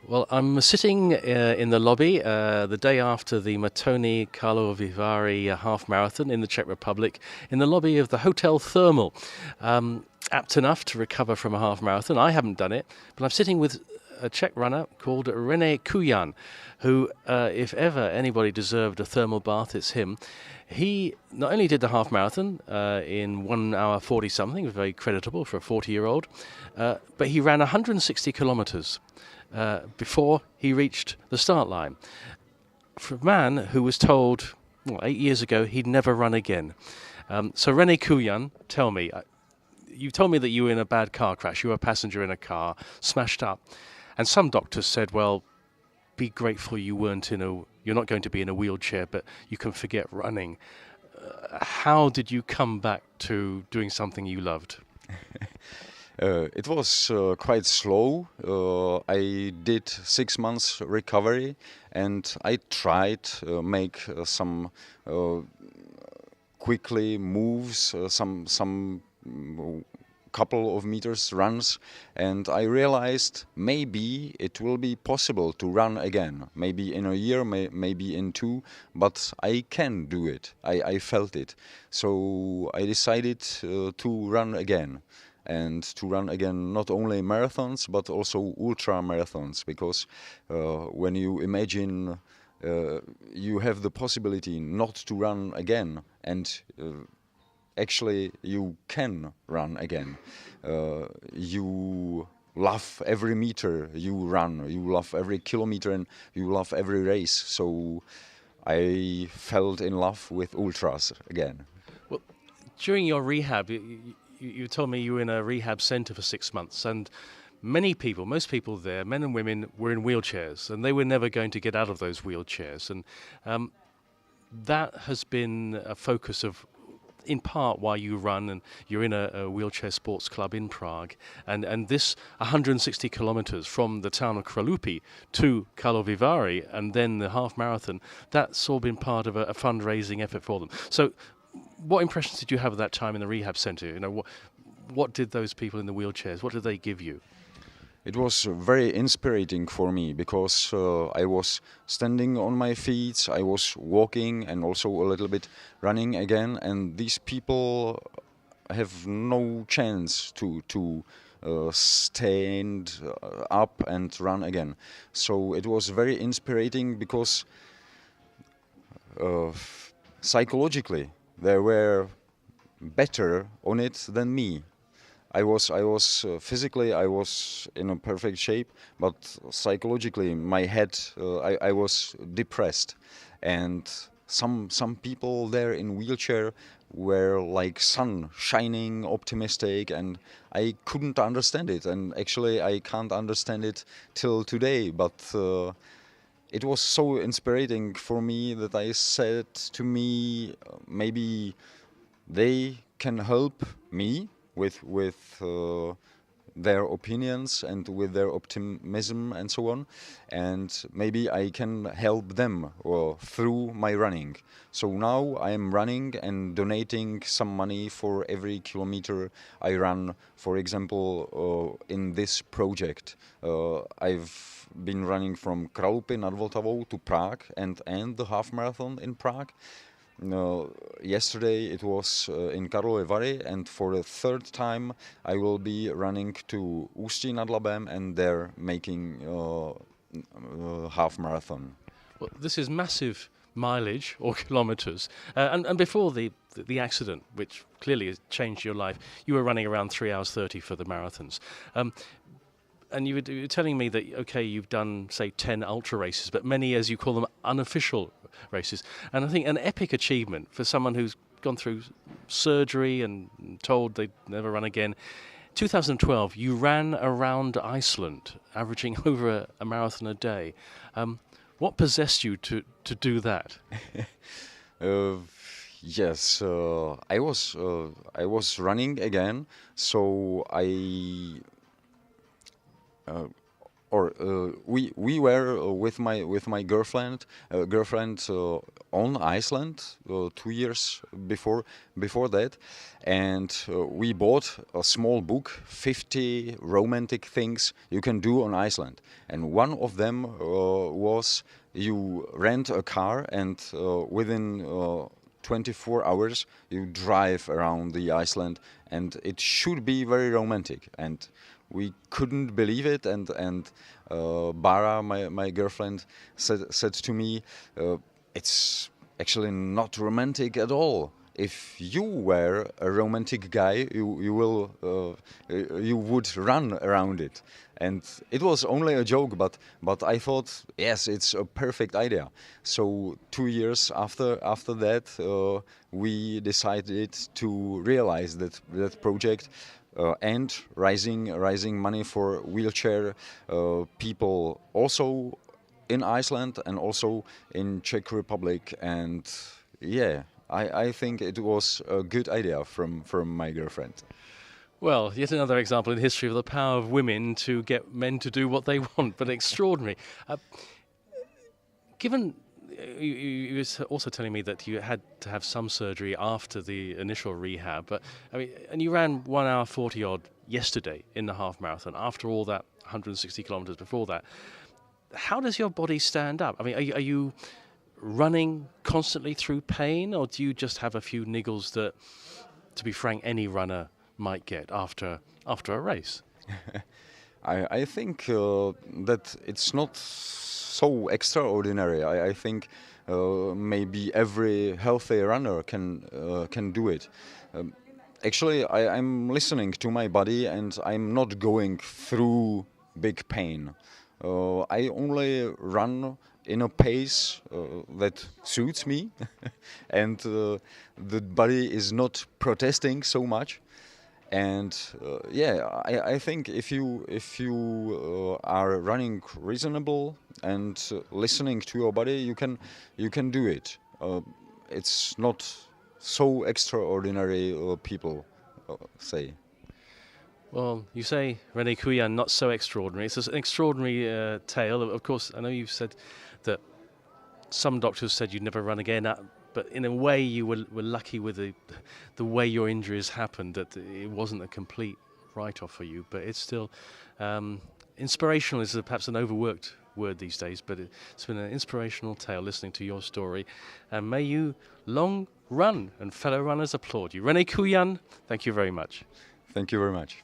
Well, I'm sitting in the lobby the day after the Mattoni Karlovy half marathon in the Czech Republic, in the lobby of the Hotel Thermal. Apt enough to recover from a half marathon. I haven't done it, but I'm sitting with a Czech runner called Rene Kujan, who, if ever anybody deserved a thermal bath, it's him. He not only did the half marathon in 1 hour 40 something, very creditable for a 40-year-old, but he ran 160 kilometers before he reached the start line. For a man who was told 8 years ago he'd never run again. So Rene Kujan, tell me, you told me that you were in a bad car crash. You were a passenger in a car, smashed up. And some doctors said, well, be grateful you're not going to be in a wheelchair, but you can forget running. How did you come back to doing something you loved? It was quite slow. I did 6 months recovery, and I tried make some quickly moves, some couple of meters runs, and I realized maybe it will be possible to run again. Maybe in a year, maybe in 2, but I can do it. I felt it. So I decided to run again. And to run again not only marathons but also ultra marathons, because when you imagine you have the possibility not to run again, and actually you can run again. You love every meter you run, you love every kilometer, and you love every race. So I fell in love with ultras again. Well, during your rehab, you told me you were in a rehab center for 6 months, and most people there, men and women, were in wheelchairs, and they were never going to get out of those wheelchairs. And that has been a focus of, in part, why you run, and you're in a wheelchair sports club in Prague. And this 160 kilometers from the town of Kralupy to Karlovy Vary, and then the half marathon, that's all been part of a fundraising effort for them. So what impressions did you have at that time in the rehab center? You know, what did those people in the wheelchairs, what did they give you? It was very inspiring for me, because I was standing on my feet, I was walking and also a little bit running again, and these people have no chance to stand up and run again. So it was very inspiring, because psychologically they were better on it than me. I was physically I was in a perfect shape, but psychologically my head I was depressed, and some people there in wheelchair were like sun shining, optimistic, and I couldn't understand it, and actually I can't understand it till today. But it was so inspiring for me that I said to me, maybe they can help me with their opinions and with their optimism and so on, and maybe I can help them through my running. So now I am running and donating some money for every kilometer I run. For example, in this project, I've been running from Kralupy nad Vltavou to Prague and the half marathon in Prague. Yesterday it was in Karlovy Vary, and for the 3rd time I will be running to Ústí nad Labem, and they're making half marathon. Well, this is massive mileage or kilometers. And before the accident, which clearly has changed your life, you were running around 3 hours 30 for the marathons. And you were telling me that, okay, you've done, say, 10 ultra races, but many, as you call them, unofficial races. And I think an epic achievement for someone who's gone through surgery and told they'd never run again. 2012, you ran around Iceland, averaging over a marathon a day. What possessed you to do that? Yes, I was running again, so we were with my girlfriend on Iceland 2 years before that, and we bought a small book, 50 romantic things you can do on Iceland, and one of them was you rent a car and within 24 hours you drive around the Iceland, and it should be very romantic. And we couldn't believe it, and Bara, my girlfriend, said to me, it's actually not romantic at all. If you were a romantic guy, you would run around it. And it was only a joke, but I thought, yes, it's a perfect idea. So 2 years after that, we decided to realize that project. And raising money for wheelchair people also in Iceland and also in Czech Republic. And yeah, I think it was a good idea from my girlfriend. Well, yet another example in history of the power of women to get men to do what they want, but extraordinary. Given you were also telling me that you had to have some surgery after the initial rehab, but I mean, and you ran 1 hour 40 odd yesterday in the half marathon. After all that, 160 kilometers before that, how does your body stand up? I mean, are you running constantly through pain, or do you just have a few niggles that, to be frank, any runner might get after a race? I think that it's not so extraordinary. I think maybe every healthy runner can do it. Actually, I'm listening to my body, and I'm not going through big pain. I only run in a pace that suits me, and the body is not protesting so much. And yeah, I think if you are running reasonable and listening to your body, you can do it. It's not so extraordinary, people say. Well, you say, Rene Kujan, not so extraordinary. It's an extraordinary tale. Of course, I know you've said that some doctors said you'd never run again, but in a way you were lucky with the way your injuries happened, that it wasn't a complete write-off for you. But it's still inspirational is perhaps an overworked word these days, but it's been an inspirational tale listening to your story. And may you long run, and fellow runners applaud you. Rene Kujan, thank you very much. Thank you very much.